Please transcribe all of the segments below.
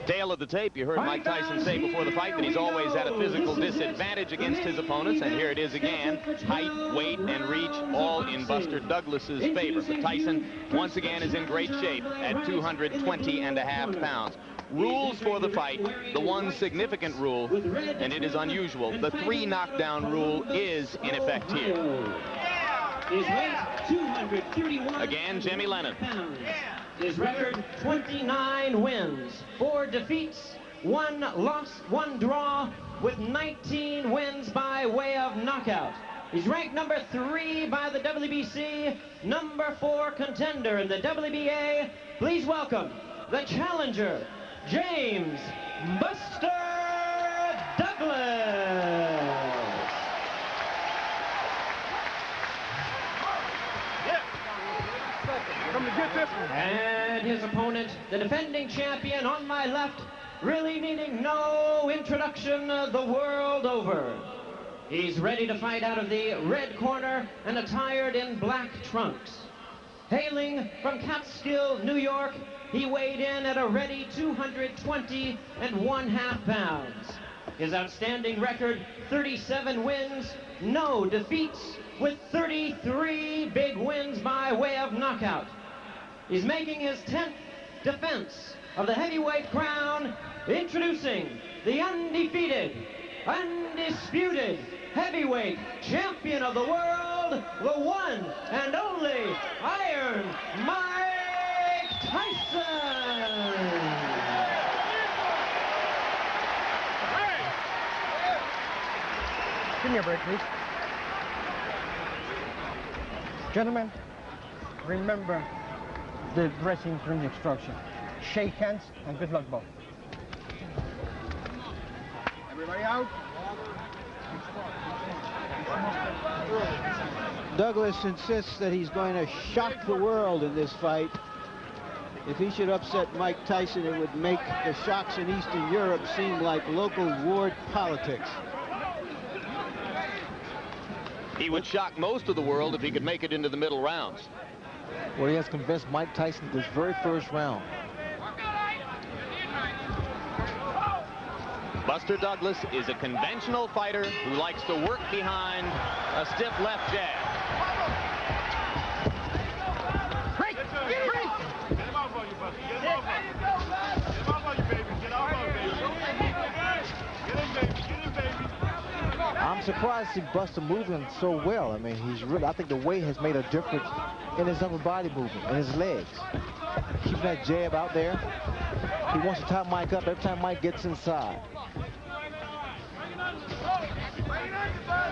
Tail of the tape, you heard Mike Tyson say before the fight that he's always at a physical disadvantage against his opponents, and here it is again. Height, weight, and reach all in Buster Douglas's favor. But Tyson, once again, is in great shape at 220.5 pounds. Rules for the fight, the one significant rule, and it is unusual, the 3 knockdown rule is in effect here. Again, Jimmy Lennon. His record, 29 wins, 4 defeats, 1 loss, 1 draw, with 19 wins by way of knockout. He's ranked number 3 by the WBC, number 4 contender in the WBA. Please welcome the challenger, James Buster Douglas. And his opponent, the defending champion on my left, really needing no introduction the world over. He's ready to fight out of the red corner and attired in black trunks. Hailing from Catskill, New York, he weighed in at a ready 220.5 pounds. His outstanding record, 37 wins, no defeats, with 33 big wins by way of knockout. He's making his 10th defense of the heavyweight crown, introducing the undefeated, undisputed heavyweight champion of the world, the one and only Iron Mike Tyson. Give me a break, please. Gentlemen, remember the dressing room instruction. Shake hands and good luck, both. Everybody out. Douglas insists that he's going to shock the world in this fight. If he should upset Mike Tyson, it would make the shocks in Eastern Europe seem like local ward politics. He would shock most of the world if he could make it into the middle rounds. Well, he has convinced Mike Tyson this very first round. Buster Douglas is a conventional fighter who likes to work behind a stiff left jab. Break! Break! Get him off on you, Buster. Get him off on you. Get him off on you, baby. Get off on you, baby. Get him, baby. Get him, baby. I'm surprised to see Buster moving so well. I mean, he's really, I think the weight has made a difference in his upper body movement and his legs. Keeping that jab out there. He wants to tie Mike up every time Mike gets inside.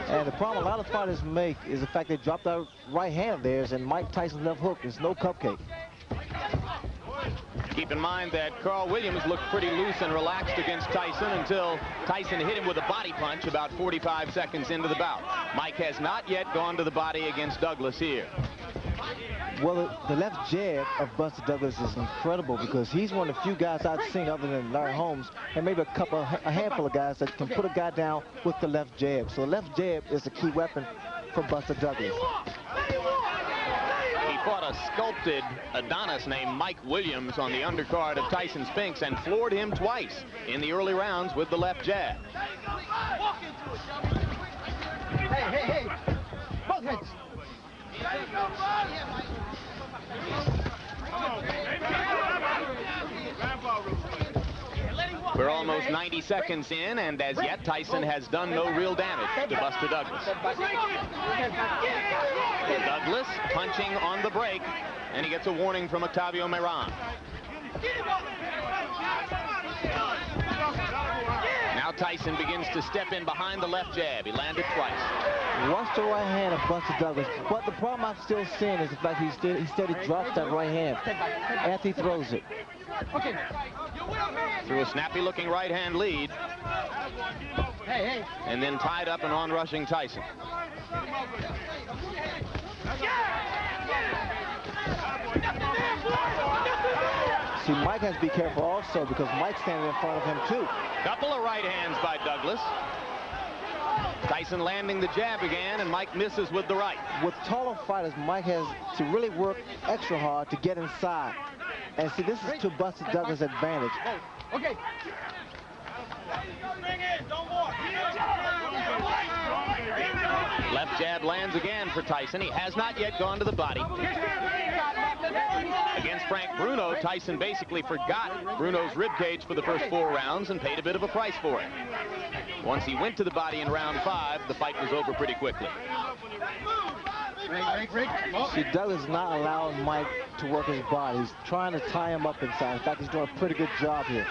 And the problem a lot of fighters make is the fact they drop that right hand of theirs, and Mike Tyson's left hook is no cupcake. Keep in mind that Carl Williams looked pretty loose and relaxed against Tyson until Tyson hit him with a body punch about 45 seconds into the bout. Mike has not yet gone to the body against Douglas here. Well, the left jab of Buster Douglas is incredible because he's one of the few guys I've seen other than Larry Holmes and maybe a handful of guys that can put a guy down with the left jab. So the left jab is the key weapon for Buster Douglas. He fought a sculpted Adonis named Mike Williams on the undercard of Tyson Spinks and floored him twice in the early rounds with the left jab. Hey! Both heads! We're almost 90 seconds in, and as yet, Tyson has done no real damage to Buster Douglas. Douglas punching on the break, and he gets a warning from Octavio Meran. Now Tyson begins to step in behind the left jab. He landed twice. Watch the right hand of Buster Douglas, but the problem I'm still seeing is the fact he steady drops that right hand after he throws it. Okay. Through a snappy-looking right-hand lead. Hey! And then tied up and on-rushing Tyson. See, Mike has to be careful also because Mike's standing in front of him too. Couple of right hands by Douglas. Tyson landing the jab again, and Mike misses with the right. With taller fighters, Mike has to really work extra hard to get inside. And see, this is to Buster Douglas' advantage. Okay. Left jab lands again for Tyson. He has not yet gone to the body. Against Frank Bruno, Tyson basically forgot Bruno's ribcage for the first 4 rounds and paid a bit of a price for it. Once he went to the body in round 5, the fight was over pretty quickly. See, Douglas is not allowing Mike to work his body. He's trying to tie him up inside. In fact, he's doing a pretty good job here.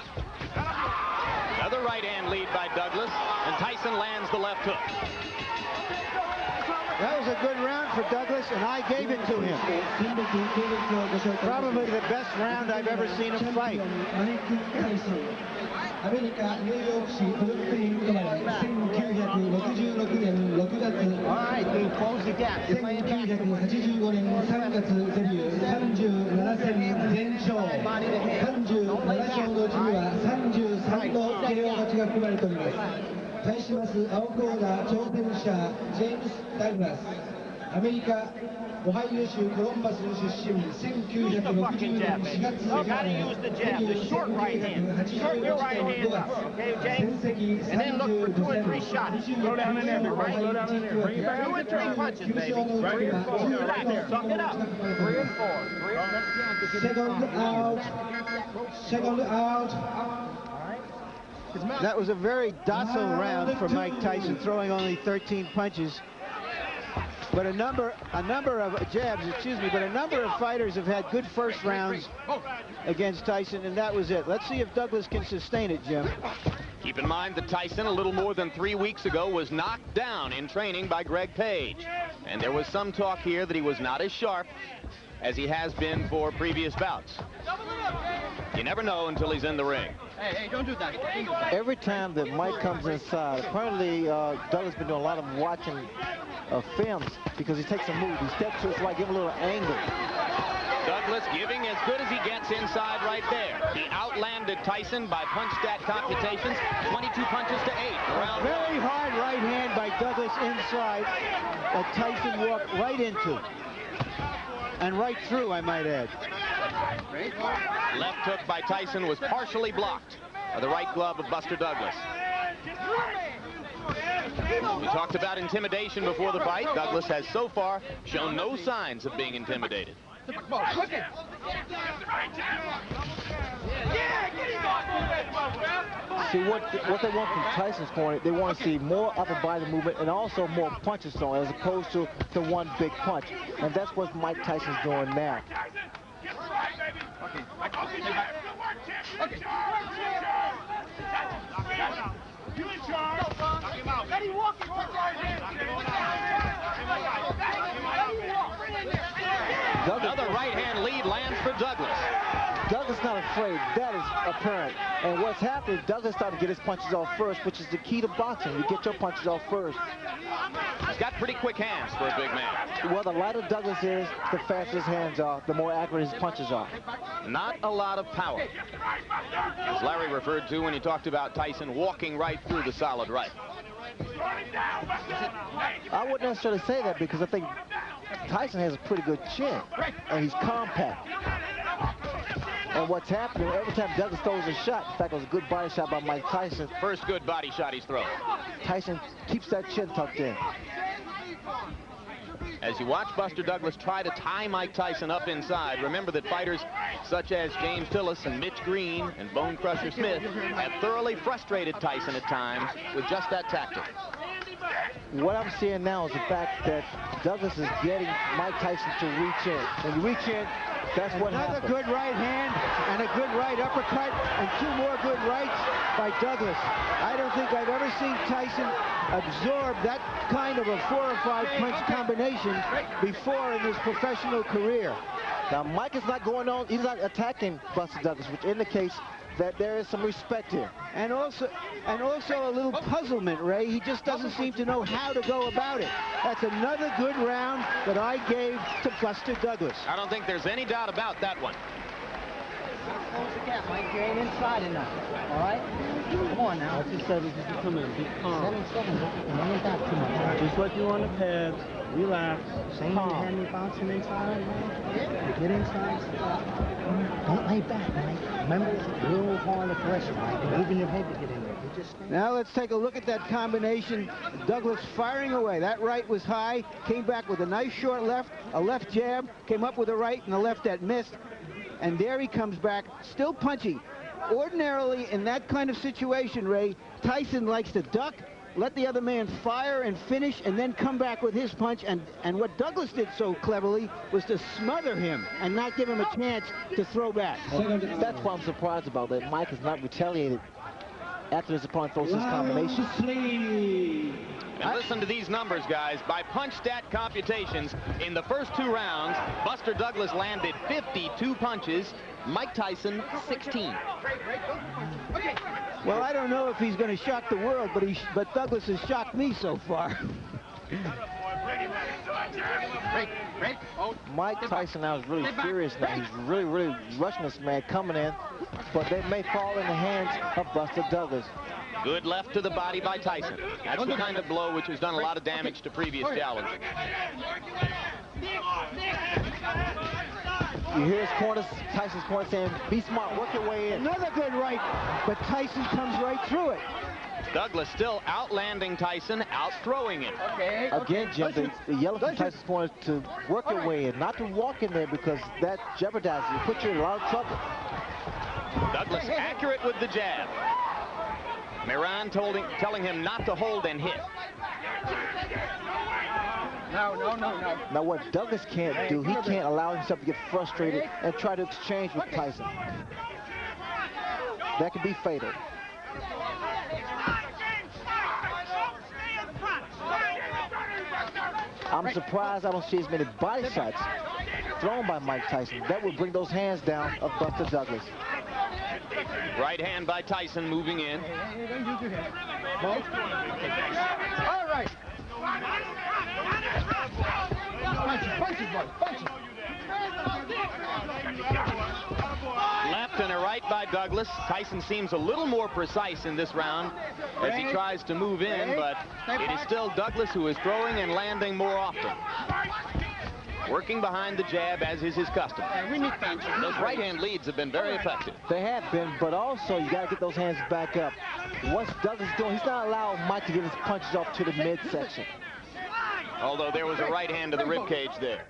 Another right hand lead by Douglas, and Tyson lands the left hook. That was a good round for Douglas, and I gave it to him. Probably the best round I've ever seen him fight. All right, dude, close the gap. 1985年3月デビュー、37戦全勝、37勝のうちには33の KO 勝ちが含まれております。対します青コーナー挑戦者ジェームス・ダグラス、アメリカオハイオ州コロンバスの出身、1960年4月生まれ、デビュー1984年5月、戦績35戦、25戦、オハイオ地区は9勝のうちは16の総合を獲得されております。Second out. That was a very docile round for Mike Tyson, throwing only 13 punches. But a number of jabs, excuse me, but a number of fighters have had good first rounds against Tyson, and that was it. Let's see if Douglas can sustain it, Jim. Keep in mind that Tyson, a little more than 3 weeks ago, was knocked down in training by Greg Page. And there was some talk here that he was not as sharp as he has been for previous bouts. You never know until he's in the ring. Hey, don't do that. Every time that Mike comes inside, apparently Douglas been doing a lot of watching films because he takes a move. He steps to his right, give him a little angle. Douglas giving as good as he gets inside right there. He outlanded Tyson by punch stat computations, 22 punches to 8. Around Very hard right hand by Douglas inside that Tyson walked right into. And right through, I might add. Left hook by Tyson was partially blocked by the right glove of Buster Douglas. We talked about intimidation before the fight. Douglas has so far shown no signs of being intimidated. See, what they want from Tyson's corner, they want to see more upper body movement and also more punches thrown as opposed to the one big punch. And that's what Mike Tyson's doing now. Another right-hand lead lands for Douglas. Douglas not afraid. That is apparent. And what's happening, Douglas started to get his punches off first, which is the key to boxing. You get your punches off first. He's got pretty quick hands for a big man. Well, the lighter Douglas is, the faster his hands are, the more accurate his punches are. Not a lot of power. As Larry referred to when he talked about Tyson walking right through the solid right. I wouldn't necessarily say that because I think Tyson has a pretty good chin, and he's compact. And what's happening, every time Douglas throws a shot, in fact, it was a good body shot by Mike Tyson. First good body shot he's thrown. Tyson keeps that chin tucked in. As you watch Buster Douglas try to tie Mike Tyson up inside, remember that fighters such as James Tillis and Mitch Green and Bone Crusher Smith have thoroughly frustrated Tyson at times with just that tactic. What I'm seeing now is the fact that Douglas is getting Mike Tyson to reach in. When you reach in, that's what happens. Another good right hand and a good right uppercut and 2 more good rights by Douglas. I don't think I've ever seen Tyson absorb that kind of a 4 or 5 punch combination before in his professional career. Now, Mike is not going on, he's not attacking Buster Douglas, which indicates that there is some respect here. And also a little puzzlement, Ray. He just doesn't seem to know how to go about it. That's another good round that I gave to Buster Douglas. I don't think there's any doubt about that one. Close the gap, Mike. You ain't inside enough. All right? Come on now. Watch your 7, just come in. Be calm. 7-7. You ain't got too much. Just like you on the pads. Relax. Same way you had me bouncing inside, man. You get inside, stop. Don't lay back, Mike. Remember, real hard aggression, Mike. You're moving your head to get in there. You just stand. Now let's take a look at that combination. Douglas firing away. That right was high, came back with a nice short left, a left jab, came up with a right and a left that missed. And there he comes back, still punchy. Ordinarily, in that kind of situation, Ray, Tyson likes to duck, let the other man fire and finish, and then come back with his punch. And what Douglas did so cleverly was to smother him and not give him a chance to throw back. That's why I'm surprised about that. Mike has not retaliated after his opponent throws his combination. And listen to these numbers, guys. By punch stat computations, in the first 2 rounds, Buster Douglas landed 52 punches, Mike Tyson 16. Well, I don't know if he's going to shock the world, but Douglas has shocked me so far. Mike Tyson now is really furious now. He's really rushing this man coming in, but they may fall in the hands of Buster Douglas. Good left to the body by Tyson. That's the kind of blow which has done a lot of damage to previous challengers. You hear his corner, Tyson's corner saying, be smart, work your way in. Another good right, but Tyson comes right through it. Douglas still outlanding Tyson, out-throwing him. Again, Jim, the yellow from Tyson's corner to work your way in, not to walk in there because that jeopardizes you, put you in a lot of trouble. Douglas accurate with the jab. Miran telling him not to hold and hit. No. Now what Douglas can't do, he can't allow himself to get frustrated and try to exchange with Tyson. That could be fatal. I'm surprised I don't see as many body shots thrown by Mike Tyson. That would bring those hands down of Buster Douglas. Right hand by Tyson moving in. All right. Punch it. Left and a right by Douglas. Tyson seems a little more precise in this round as he tries to move in, but it is still Douglas who is throwing and landing more often. Working behind the jab, as is his custom. Those right-hand leads have been very effective. They have been, but also you got to get those hands back up. What's Douglas doing? He's not allowing Mike to get his punches off to the midsection. Although there was a right hand to the ribcage there.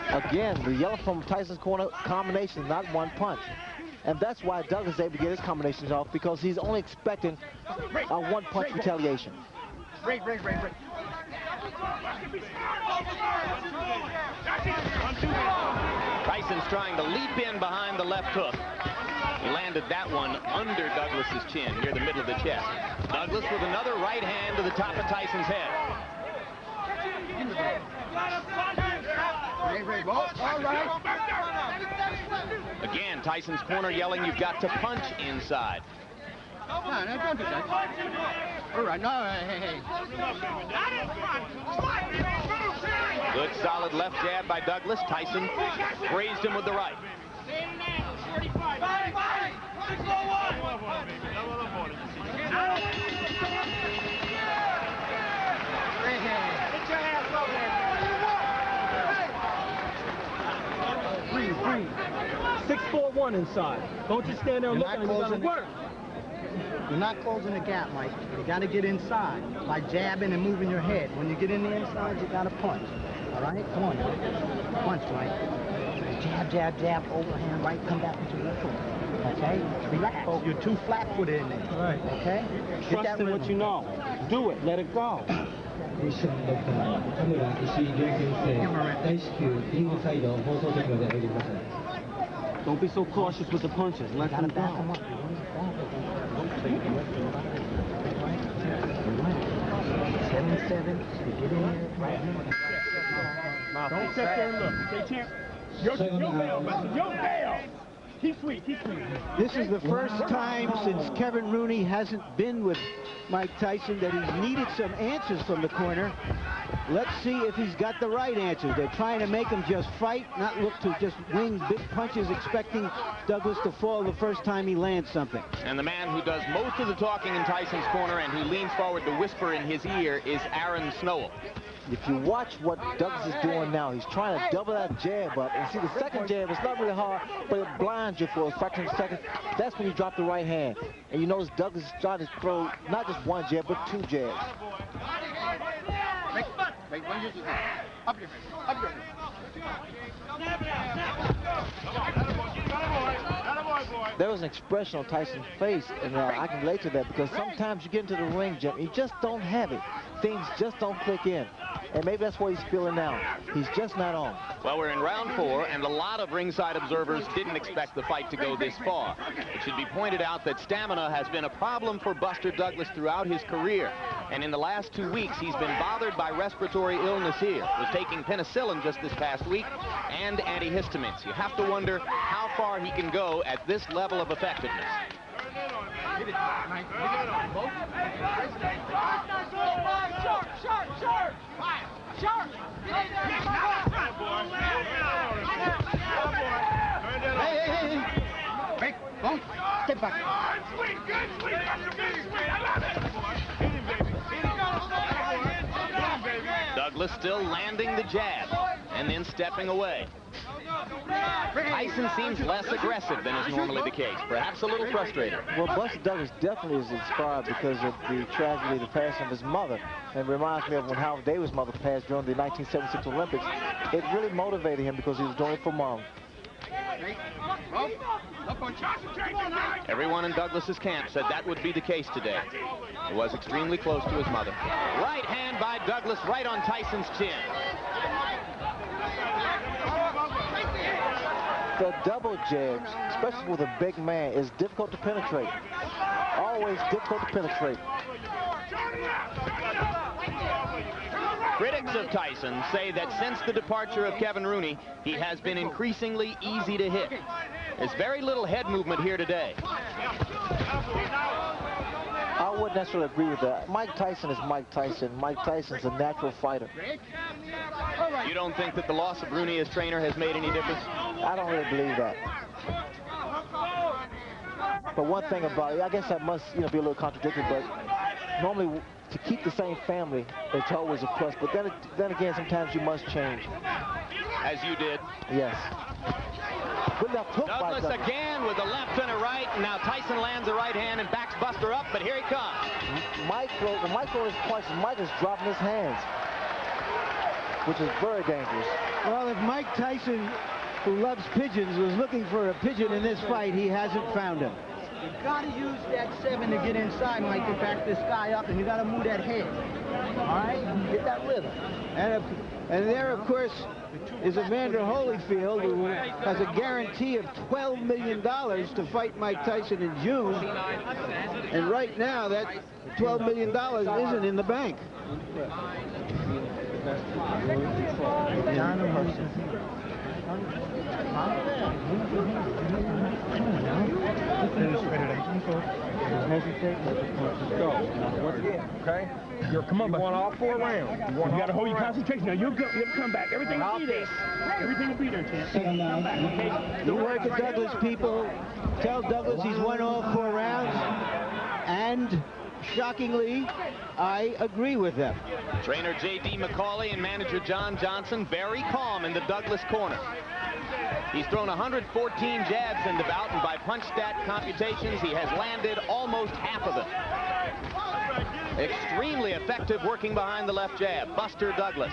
Again, the yellow from Tyson's corner combination, not one punch. And that's why Douglas is able to get his combinations off, because he's only expecting a one-punch retaliation. Break. Tyson's trying to leap in behind the left hook. He landed that one under Douglas's chin, near the middle of the chest. Douglas with another right hand to the top of Tyson's head. All right. Again, Tyson's corner yelling, you've got to punch inside. No, don't do that. All right, no, hey. Good solid left jab by Douglas. Tyson grazed him with the right. Breathe. 6-4-1 inside. Don't just stand there and look at him. You gotta work. You're not closing the gap, Mike. You got to get inside by jabbing and moving your head. When you get in the inside, you got to punch. All right? Come on now. Punch, Mike. Jab, overhand, right, come back with your left foot. Okay? Relax. You're too flat-footed in there. All right. Okay? Trust in what you know. Do it. Let it go. Don't be so cautious with the punches. Let them go. 7-7. You get in there, right? Don't sit there and look. Say, champ. Your bail, Buster. Your bail. Keep sweet. This is the first time since Kevin Rooney hasn't been with Mike Tyson that he's needed some answers from the corner. let's see if he's got the right answers. They're trying to make him just fight, not look to just wing big punches, expecting Douglas to fall the first time he lands something. And the man who does most of the talking in Tyson's corner and who leans forward to whisper in his ear is Aaron Snowell. If you watch what Douglas is doing now, he's trying to double that jab up. And see, the second jab, it's not really hard, but it blinds you for a fraction of a second. That's when you drop the right hand. And you notice Douglas is trying to throw not just one jab, but two jabs. Up your face. Up your face. There was an expression on Tyson's face, and I can relate to that, because sometimes you get into the ring, Jim, you just don't have it. Things just don't click in. And maybe that's what he's feeling now. He's just not on. Well, we're in round 4, and a lot of ringside observers didn't expect the fight to go this far. It should be pointed out that stamina has been a problem for Buster Douglas throughout his career. And in the last 2 weeks, he's been bothered by respiratory illness here. Was taking penicillin just this past week and antihistamines. You have to wonder how far he can go at this level of effectiveness. Step back. Douglas still landing the jab and then stepping away. Tyson seems less aggressive than is normally the case, perhaps a little frustrated. Well, Buster Douglas definitely is inspired because of the tragedy of the passing of his mother. And it reminds me of when Howard Davis' mother passed during the 1976 Olympics. It really motivated him because he was doing it for Mom. Everyone in Douglas's camp said that would be the case today. He was extremely close to his mother. Right hand by Douglas right on Tyson's chin. The double jabs, especially with a big man, is difficult to penetrate. Always difficult to penetrate. Critics of Tyson say that since the departure of Kevin Rooney, he has been increasingly easy to hit. There's very little head movement here today. I wouldn't necessarily agree with that. Mike Tyson is Mike Tyson. Mike Tyson's a natural fighter. You don't think that the loss of Rooney as trainer has made any difference? I don't really believe that. But one thing about it, I guess that must, be a little contradictory, but normally to keep the same family, it's always a plus. But then again, sometimes you must change. As you did. Yes. Good left hook by Douglas again with a left and a right. And now Tyson lands a right hand and backs Buster up, but here he comes. When Mike throws punches, Mike is dropping his hands, which is very dangerous. Well, if Mike Tyson, who loves pigeons, was looking for a pigeon in this fight, he hasn't found him. You gotta use that 7 to get inside, Mike, to back this guy up, and you gotta move that head. All right? Get that rhythm. And there, of course, is Evander Holyfield, who has a guarantee of $12 million to fight Mike Tyson in June. And right now, that $12 million isn't in the bank. Okay? Come on, you want all 4 rounds. You got to hold your concentration. Now you'll come back. Everything will be there. Everything will be there, champ. Come back, okay? You work at Douglas, people. Tell Douglas he's won all 4 rounds. And shockingly, I agree with them. Trainer J.D. McCauley and manager John Johnson very calm in the Douglas corner. He's thrown 114 jabs in the bout, and by punch stat computations, he has landed almost half of it. Extremely effective working behind the left jab. Buster Douglas.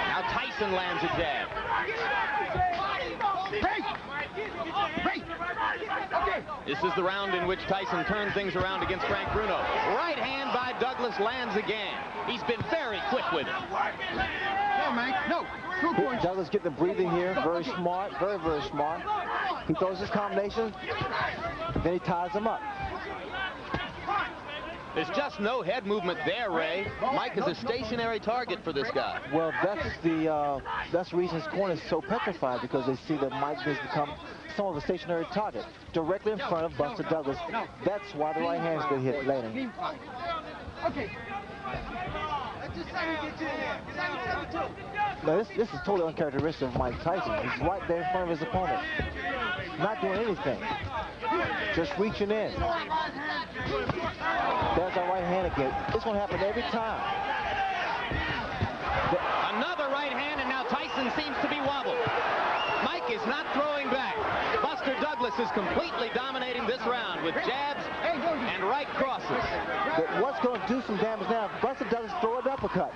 Now Tyson lands a jab. This is the round in which Tyson turned things around against Frank Bruno. Right hand by Douglas lands again. He's been very quick with it. No, Mike, no. Douglas getting the breathing here. Very smart. Very, very smart. He throws his combination. Then he ties him up. There's just no head movement there, Ray. Mike is a stationary target for this guy. Well, that's the reason his corner is so petrified, because they see that Mike has become some of the stationary target directly in front of Buster Douglas. That's why the right hand's been hit later. Okay. Now this is totally uncharacteristic of Mike Tyson. He's right there in front of his opponent, not doing anything, just reaching in. There's our right hand again. It's going to happen every time. Another right hand, and now Tyson seems to be wobbled. Mike is not throwing back. Buster Douglas is completely dominating this round with jabs and right crosses. But what's going to do some damage now? Buster Douglas throw an uppercut.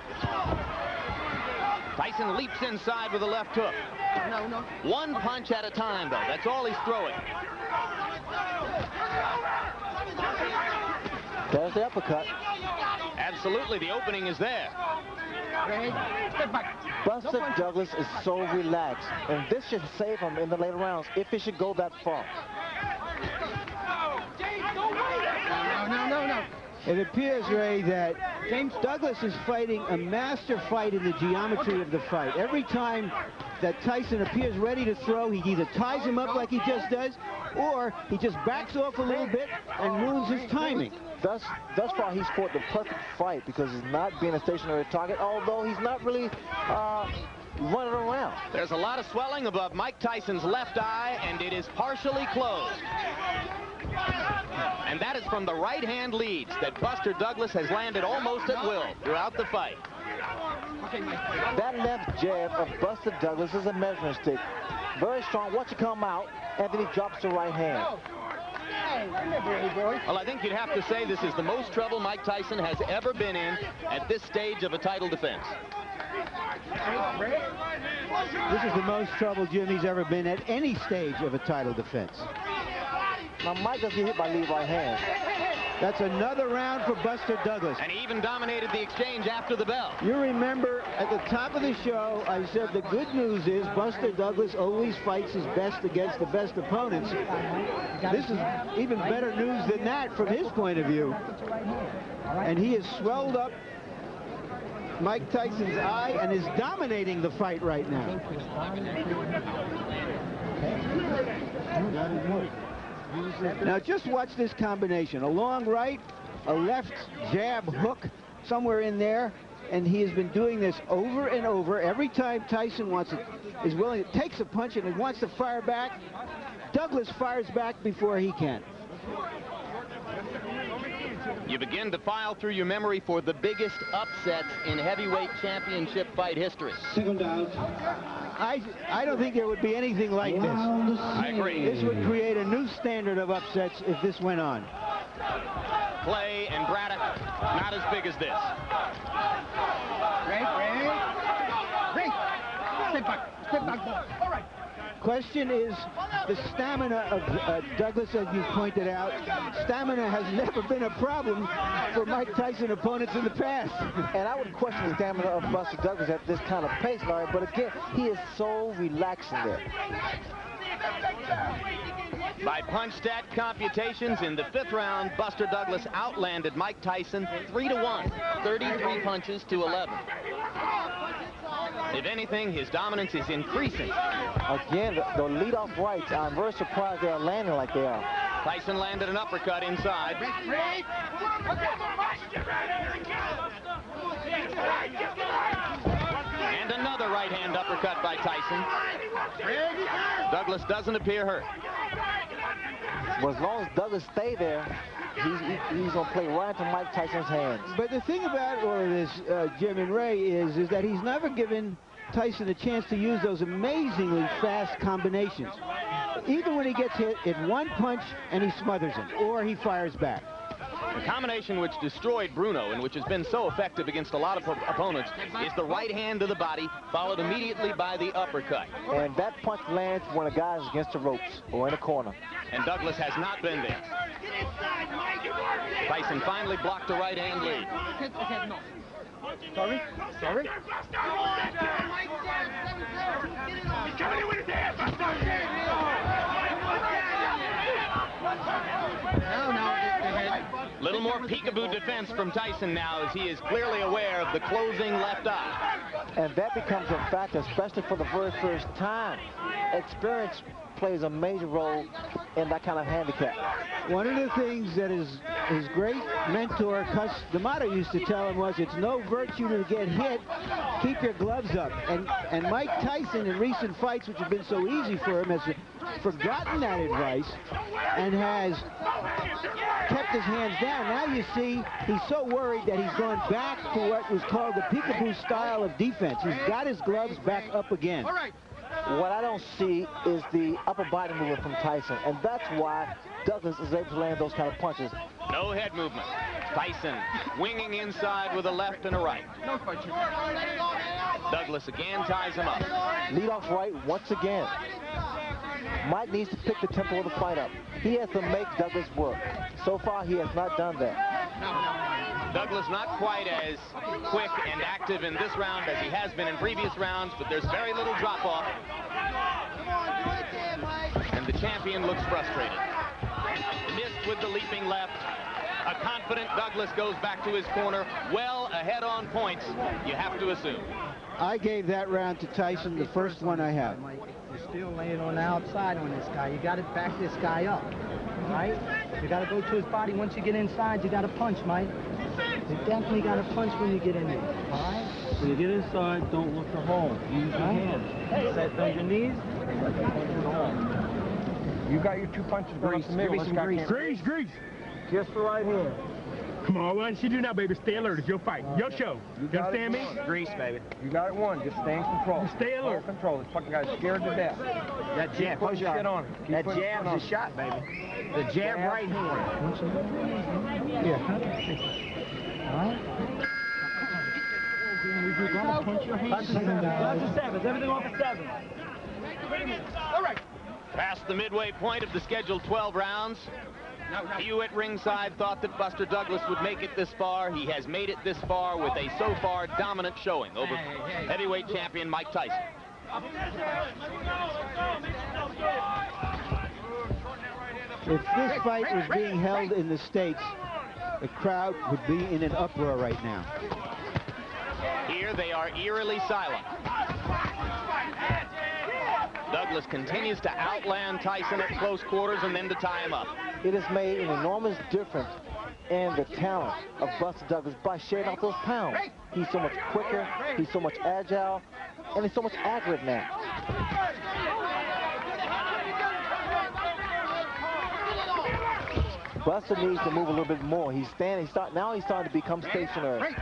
Tyson leaps inside with a left hook. One punch at a time, though. That's all he's throwing. There's the uppercut. Absolutely, the opening is there. Buster Douglas is so relaxed, and this should save him in the later rounds if it should go that far. No. It appears, Ray, that James Douglas is fighting a master fight in the geometry of the fight. Every time that Tyson appears ready to throw, he either ties him up like he just does, or he just backs off a little bit and ruins his timing. Thus far, he's fought the perfect fight because he's not being a stationary target, although he's not really running around. There's a lot of swelling above Mike Tyson's left eye, and it is partially closed. And that is from the right-hand leads that Buster Douglas has landed almost at will throughout the fight. That left jab of Buster Douglas is a measuring stick. Very strong. Watch it come out, and then he drops the right hand. Well, I think you'd have to say this is the most trouble Mike Tyson has ever been in at this stage of a title defense. This is the most trouble Jimmy's ever been at any stage of a title defense. Now, Mike doesn't get hit by lead right hand. That's another round for Buster Douglas. And he even dominated the exchange after the bell. You remember at the top of the show, I said the good news is Buster Douglas always fights his best against the best opponents. This is even better news than that from his point of view. And he has swelled up Mike Tyson's eye and is dominating the fight right now. Now just watch this combination. A long right, a left jab hook somewhere in there, and he has been doing this over and over. Every time Tyson is willing, takes a punch and wants to fire back, Douglas fires back before he can. You begin to file through your memory for the biggest upsets in heavyweight championship fight history. Second out. I don't think there would be anything like this. I agree. This would create a new standard of upsets if this went on. Clay and Braddock, not as big as this. Great. Step back. All right. Question is the stamina of Douglas, as you pointed out. Stamina has never been a problem for Mike Tyson opponents in the past. And I would question the stamina of Buster Douglas at this kind of pace, Larry, but again, he is so relaxing there. By punch stat computations, in the 5th round, Buster Douglas outlanded Mike Tyson 3-1, 33 punches to 11. If anything, his dominance is increasing. Again, the leadoff rights, I'm very surprised they are landing like they are. Tyson landed an uppercut inside. And another right-hand uppercut by Tyson. Douglas doesn't appear hurt. Well, as long as Douglas stay there, he's going to play right into Mike Tyson's hands. But the thing about all of this, Jim and Ray, is that he's never given Tyson a chance to use those amazingly fast combinations. Even when he gets hit, it's one punch and he smothers him, or he fires back. The combination which destroyed Bruno and which has been so effective against a lot of opponents is the right hand to the body, followed immediately by the uppercut. And that punch lands when a guy's against the ropes or in a corner. And Douglas has not been there. Tyson finally blocked the right hand lead. Sorry. Little more peekaboo defense from Tyson now, as he is clearly aware of the closing left eye. And that becomes a factor, especially for the very first time. Experienced plays a major role in that kind of handicap. One of the things that his great mentor, Cus D'Amato, used to tell him was, it's no virtue to get hit, keep your gloves up. And Mike Tyson in recent fights, which have been so easy for him, has forgotten that advice and has kept his hands down. Now you see he's so worried that he's gone back to what was called the peekaboo style of defense. He's got his gloves back up again. What I don't see is the upper body movement from Tyson, and that's why Douglas is able to land those kind of punches. No head movement. Tyson winging inside with a left and a right. Douglas again ties him up. Lead off right once again. Mike needs to pick the tempo of the fight up. He has to make Douglas work. So far, he has not done that. Douglas not quite as quick and active in this round as he has been in previous rounds, but there's very little drop-off. And the champion looks frustrated. Missed with the leaping left. A confident Douglas goes back to his corner, well ahead on points, you have to assume. I gave that round to Tyson, the first one I have. You're still laying on the outside on this guy. You got to back this guy up, right? You got to go to his body. Once you get inside, you got to punch, Mike. You definitely got to punch when you get in there, all right? When you get inside, don't look to home. Use your hands. Set on your knees. You got your 2 punches. Grease. Grease. Just the right hand. Come on, what should you do now, baby? Stay alert. It's your fight. Your show. You understand me? Grease, baby. You got it won. Just stay in control. Stay alert. Control. This fucking guy's scared to death. That jab. Push shit on him. That jab's a shot, baby. The jab right hand. Yeah. All right? Punch your hand. Everything off the 7. All right. Past the midway point of the scheduled 12 rounds. Few at ringside thought that Buster Douglas would make it this far. He has made it this far with a so far dominant showing over heavyweight champion Mike Tyson. If this fight was being held in the States, the crowd would be in an uproar right now. Here they are eerily silent. Douglas continues to outland Tyson at close quarters and then to tie him up. It has made an enormous difference in the talent of Buster Douglas by shedding off those pounds. He's so much quicker, he's so much agile, and he's so much accurate now. Buster needs to move a little bit more. He's standing, now he's starting to become stationary.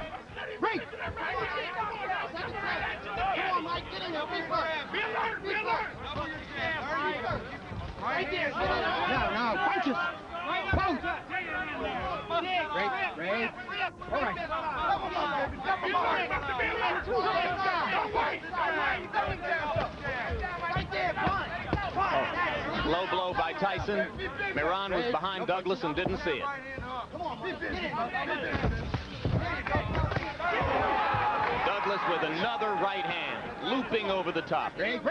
Right there. No, punches. Punch. Great. All right. Low blow by Tyson. Miran was behind Douglas and didn't see it. Douglas with another right hand, looping over the top. Great.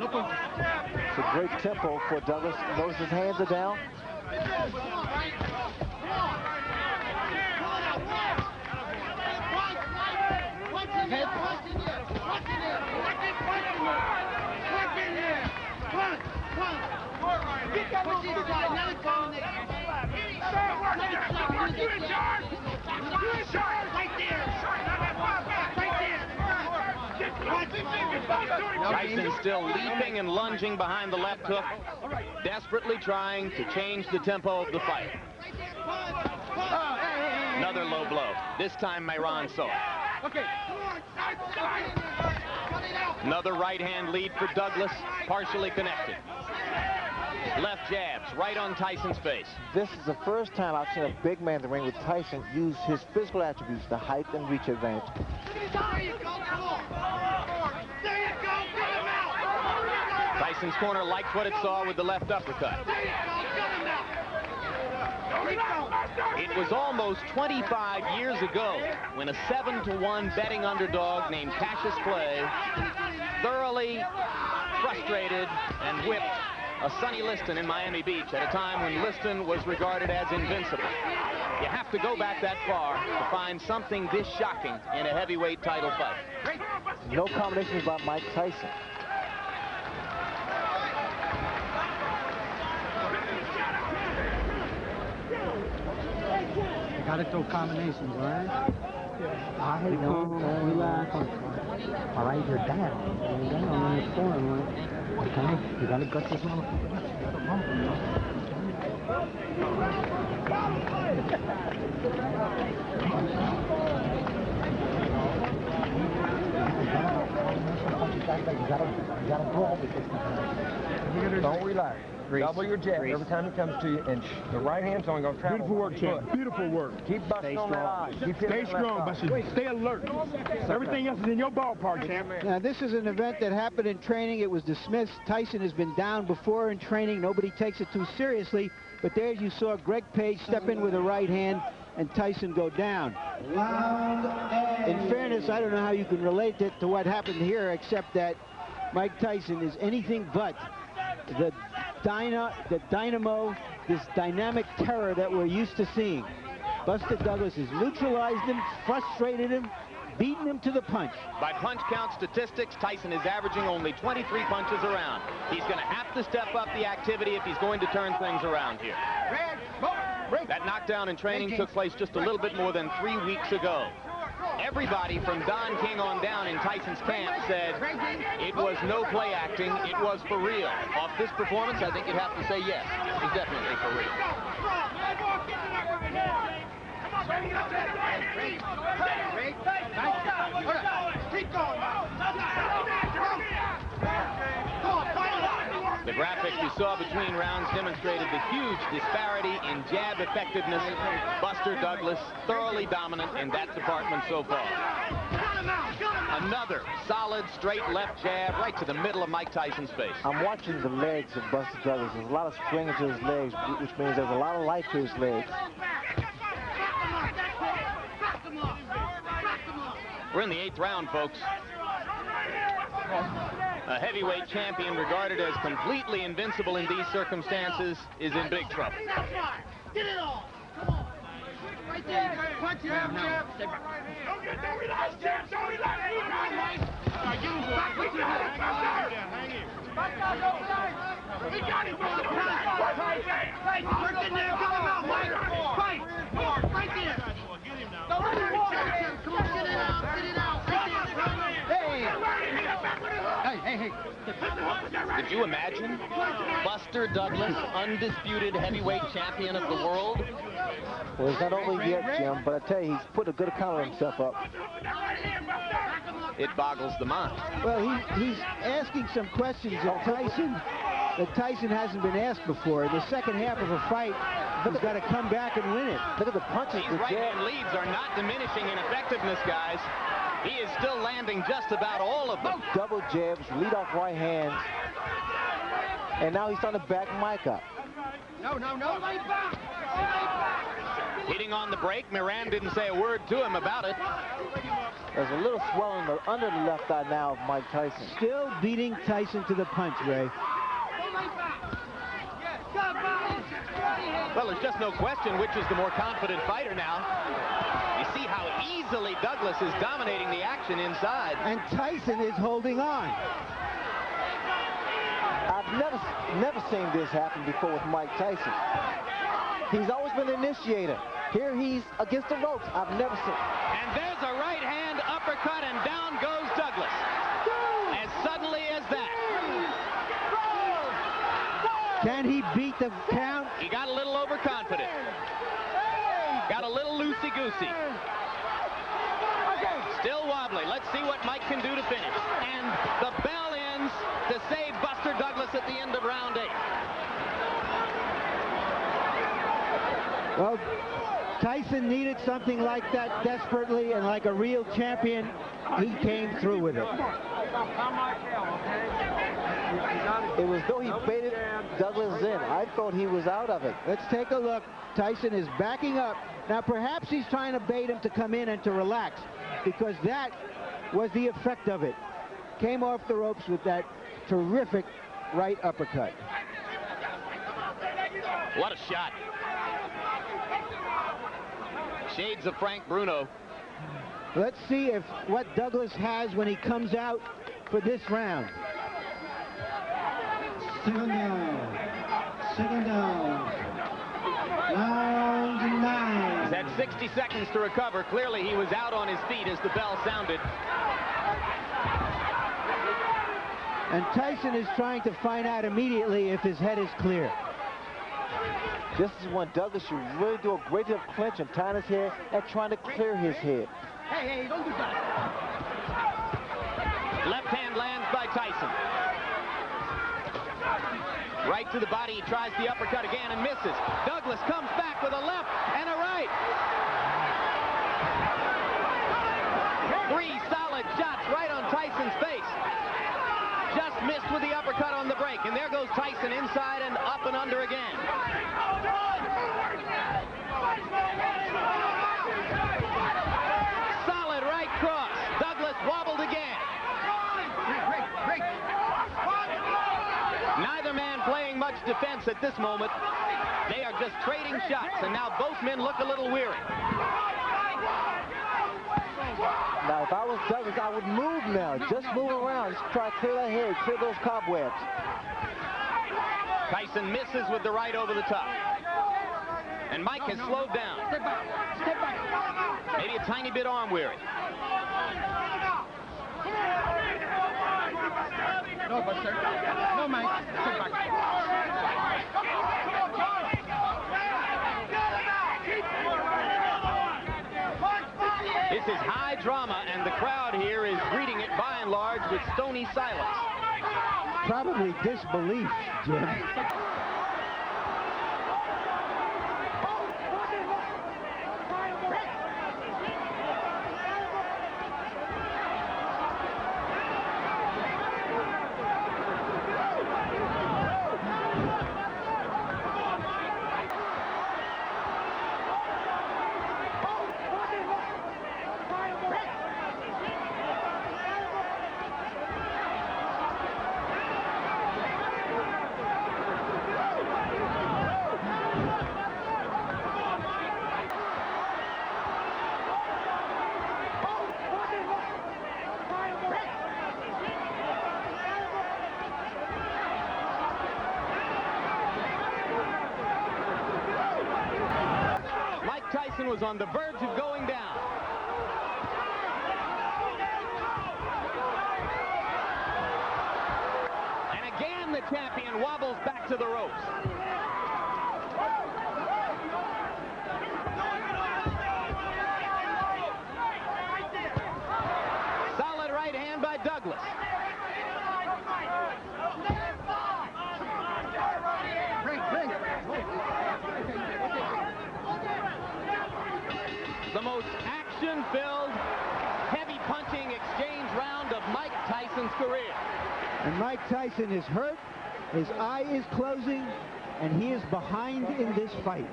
It's a great tempo for Douglas. Notice his hands are down. Tyson still leaping and lunging behind the left hook, desperately trying to change the tempo of the fight. Another low blow. This time Miran saw it. Another right hand lead for Douglas, partially connected. Left jabs right on Tyson's face. This is the first time I've seen a big man in the ring with Tyson use his physical attributes, the height and reach advantage. Tyson's corner liked what it saw with the left uppercut. It was almost 25 years ago when a 7-to-1 betting underdog named Cassius Clay thoroughly frustrated and whipped a Sonny Liston in Miami Beach at a time when Liston was regarded as invincible. You have to go back that far to find something this shocking in a heavyweight title fight. No combinations by Mike Tyson. Gotta throw combinations, all right? All right, don't relax. All right, you're down. You're down on the scoring line. Okay? You gotta gut this motherfucker. You gotta bump him, you gotta brawl with this guy. Don't relax. Double your jab every time he comes to you, and the right hand's only going to travel. Beautiful work, champ. Beautiful work. Keep busting on that eye. Stay strong, Buster. Stay alert. Everything else is in your ballpark, champ. Now, this is an event that happened in training. It was dismissed. Tyson has been down before in training. Nobody takes it too seriously. But there you saw Greg Page step in with a right hand and Tyson go down. In fairness, I don't know how you can relate it to what happened here, except that Mike Tyson is anything but the dynamo, this dynamic terror that we're used to seeing. Buster Douglas has neutralized him, frustrated him, beaten him to the punch. By punch count statistics, Tyson is averaging only 23 punches around. He's going to have to step up the activity if he's going to turn things around here. That knockdown in training took place just a little bit more than 3 weeks ago. Everybody from Don King on down in Tyson's camp said it was no play acting, it was for real. Off this performance, I think you'd have to say yes, it's definitely for real. The graphic you saw between rounds demonstrated the huge disparity in jab effectiveness. Buster Douglas thoroughly dominant in that department so far. Another solid straight left jab right to the middle of Mike Tyson's face. I'm watching the legs of Buster Douglas. There's a lot of spring into his legs, which means there's a lot of life to his legs. We're in the 8th round, folks. A heavyweight champion regarded as completely invincible in these circumstances is in big trouble. Get it on! Come on! Right there! Punch it! Don't relax, Jeff! Don't relax! All right, give him back. Hang in. We got him! Work in there! Cut him out, Mike! Fight! Right there! Get him now. Don't let him walk! Come on, get it out! Get it out! Hey. Did you imagine Buster Douglas, undisputed heavyweight champion of the world? Well, it's not over yet, Jim, but I tell you, he's put a good account of himself up. It boggles the mind. Well, he's asking some questions of Tyson that Tyson hasn't been asked before. In the second half of a fight, he's got to come back and win it. Look at the punches. These right-hand leads are not diminishing in effectiveness, guys. He is still landing just about all of them. Double jabs, lead off right hands. And now he's starting to back Mike up. No, lay back! Hitting on the break, Moran didn't say a word to him about it. There's a little swelling under the left eye now of Mike Tyson. Still beating Tyson to the punch, Ray. Well, there's just no question which is the more confident fighter now. You see how easily Douglas is dominating the action inside. And Tyson is holding on. I've never seen this happen before with Mike Tyson. He's always been the initiator. Here he's against the ropes. I've never seen. And there's a right hand uppercut, and down goes Douglas. As suddenly as that. Can he beat the count? He got a little overconfident. Got a little loosey-goosey. Still wobbly. Let's see what Mike can do to finish. And the bell ends to save Buster Douglas at the end of round 8. Well, Tyson needed something like that desperately, and like a real champion, he came through with it. It was though he baited Douglas in. I thought he was out of it. Let's take a look. Tyson is backing up. Now, perhaps he's trying to bait him to come in and to relax, because that was the effect of it. Came off the ropes with that terrific right uppercut. What a shot. Shades of Frank Bruno. Let's see if what Douglas has when he comes out for this round. Second down. Round 9. He's had 60 seconds to recover. Clearly, he was out on his feet as the bell sounded. And Tyson is trying to find out immediately if his head is clear. This is when Douglas should really do a great deal of clinch and tying his head and trying to clear his head. Hey, don't do that. Left hand lands by Tyson. Right to the body, he tries the uppercut again and misses. Douglas comes back with a left and a right. 3 solid shots right on Tyson's face. Just missed with the uppercut on the break, and there goes Tyson inside and up and under again. Solid right cross. Douglas wobbled again. Neither man playing much defense at this moment. They are just trading shots, and now both men look a little weary. Now, if I was Douglas, I would move now. Just move around. Just try to clear that head, clear those cobwebs. Tyson misses with the right over the top. And Mike has slowed down. Step back. Step back. Maybe a tiny bit arm weary. No, Buster. No, Mike. Step back. This is high drama, and the crowd here is greeting it by and large with stony silence. Probably disbelief, Jim. Tyson was on the verge of going down. And again, the champion wobbles back to the ropes. Solid right hand by Douglas. The most action-filled, heavy punching exchange round of Mike Tyson's career. And Mike Tyson is hurt, his eye is closing, and he is behind in this fight.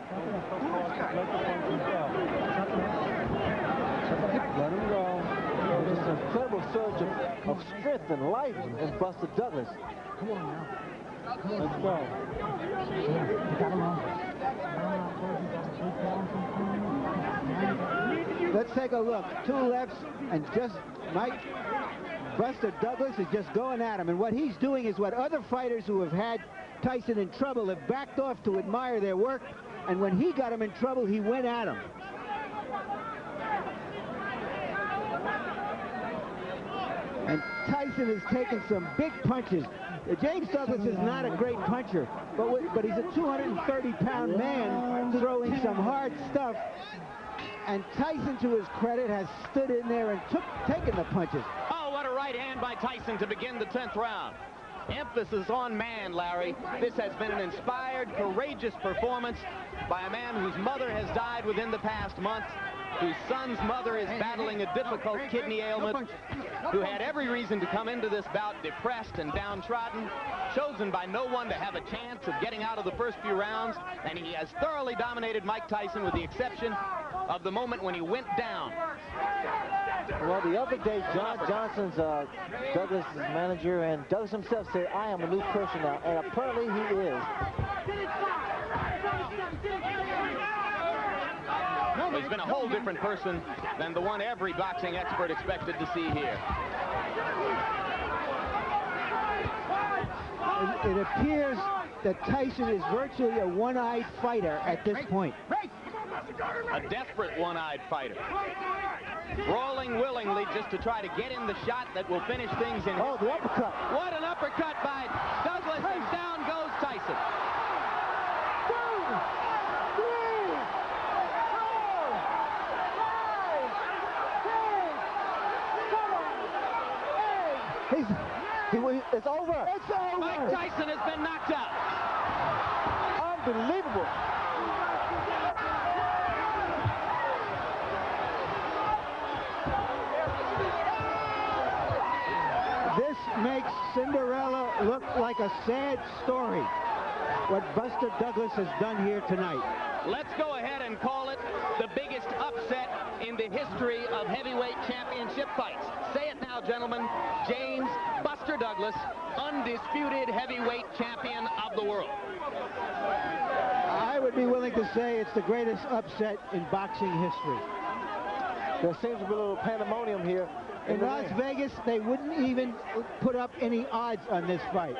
Let him go. There's an incredible surge of strength and life in Buster Douglas. Come on now. Let's go. You got him on. Let's take a look. 2 lefts, and just Buster Douglas is just going at him. And what he's doing is what other fighters who have had Tyson in trouble have backed off to admire their work. And when he got him in trouble, he went at him. And Tyson has taken some big punches. James Douglas is not a great puncher, but he's a 230-pound man throwing some hard stuff. And Tyson, to his credit, has stood in there and taken the punches. Oh, what a right hand by Tyson to begin the 10th round. Emphasis on man, Larry. This has been an inspired, courageous performance by a man whose mother has died within the past month, whose son's mother is battling a difficult kidney ailment, who had every reason to come into this bout depressed and downtrodden, chosen by no one to have a chance of getting out of the first few rounds, and he has thoroughly dominated Mike Tyson with the exception of the moment when he went down. Well, the other day, John Johnson's Douglas' manager, and Douglas himself said, "I am a new person now," and apparently he is. Well, he's been a whole different person than the one every boxing expert expected to see here. It appears that Tyson is virtually a one-eyed fighter at this point. A desperate one-eyed fighter. Brawling willingly just to try to get in the shot that will finish things in. Oh, the uppercut. What an uppercut by Douglas, and down goes Tyson. 2, 3, 4, 5, 6, 7, 8. It's over. It's over. Mike Tyson has been knocked out. Unbelievable. This makes Cinderella look like a sad story, what Buster Douglas has done here tonight. Let's go ahead and call it the biggest upset in the history of heavyweight championship fights. Say it now, gentlemen. James Buster Douglas, undisputed heavyweight champion of the world. I would be willing to say it's the greatest upset in boxing history. There seems to be a little pandemonium here. In Las Vegas, they wouldn't even put up any odds on this fight.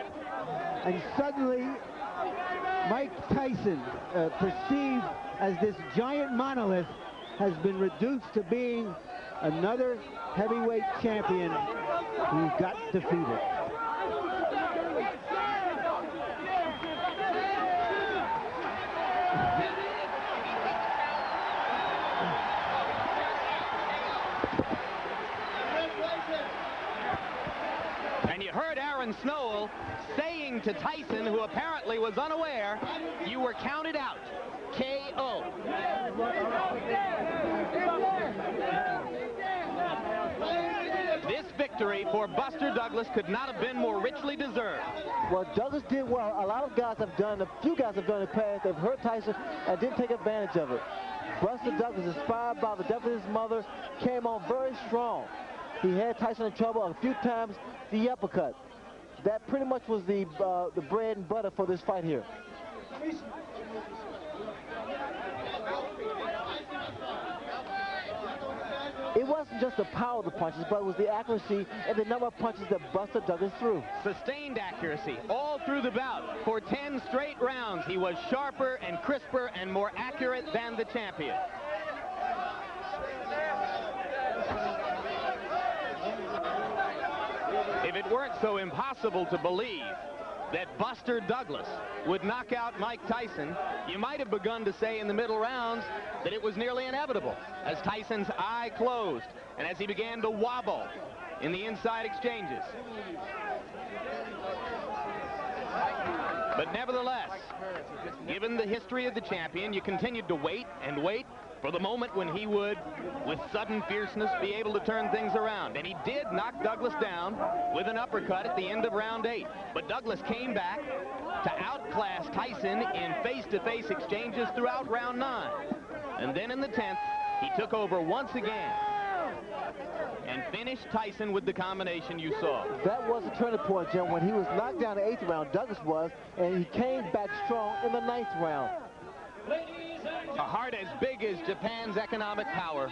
And suddenly, Mike Tyson, perceived as this giant monolith, has been reduced to being another heavyweight champion who got defeated. And you heard Aaron Snowell saying to Tyson, who apparently was unaware, you were counted out. KO. This victory for Buster Douglas could not have been more richly deserved. Well, Douglas did well. A lot of guys have done, a few guys have done in the past. They've hurt Tyson and didn't take advantage of it. Buster Douglas, inspired by the death of his mother, came on very strong. He had Tyson in trouble a few times. The uppercut. That pretty much was the bread and butter for this fight here. It wasn't just the power of the punches, but it was the accuracy and the number of punches that Buster Douglas threw. Sustained accuracy all through the bout. For 10 straight rounds, he was sharper and crisper and more accurate than the champion. If it weren't so impossible to believe that Buster Douglas would knock out Mike Tyson, you might have begun to say in the middle rounds that it was nearly inevitable, as Tyson's eye closed and as he began to wobble in the inside exchanges. But nevertheless, given the history of the champion, you continued to wait and wait for the moment when he would, with sudden fierceness, be able to turn things around. And he did knock Douglas down with an uppercut at the end of round 8. But Douglas came back to outclass Tyson in face-to-face exchanges throughout round 9. And then in the 10th, he took over once again and finished Tyson with the combination you saw. That was a turning point, Jim, when he was knocked down in the 8th round, Douglas was, and he came back strong in the 9th round. A heart as big as Japan's economic power.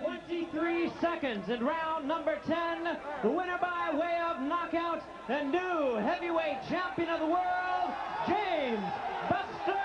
23 seconds in round number 10. The winner by way of knockout and new heavyweight champion of the world, James Buster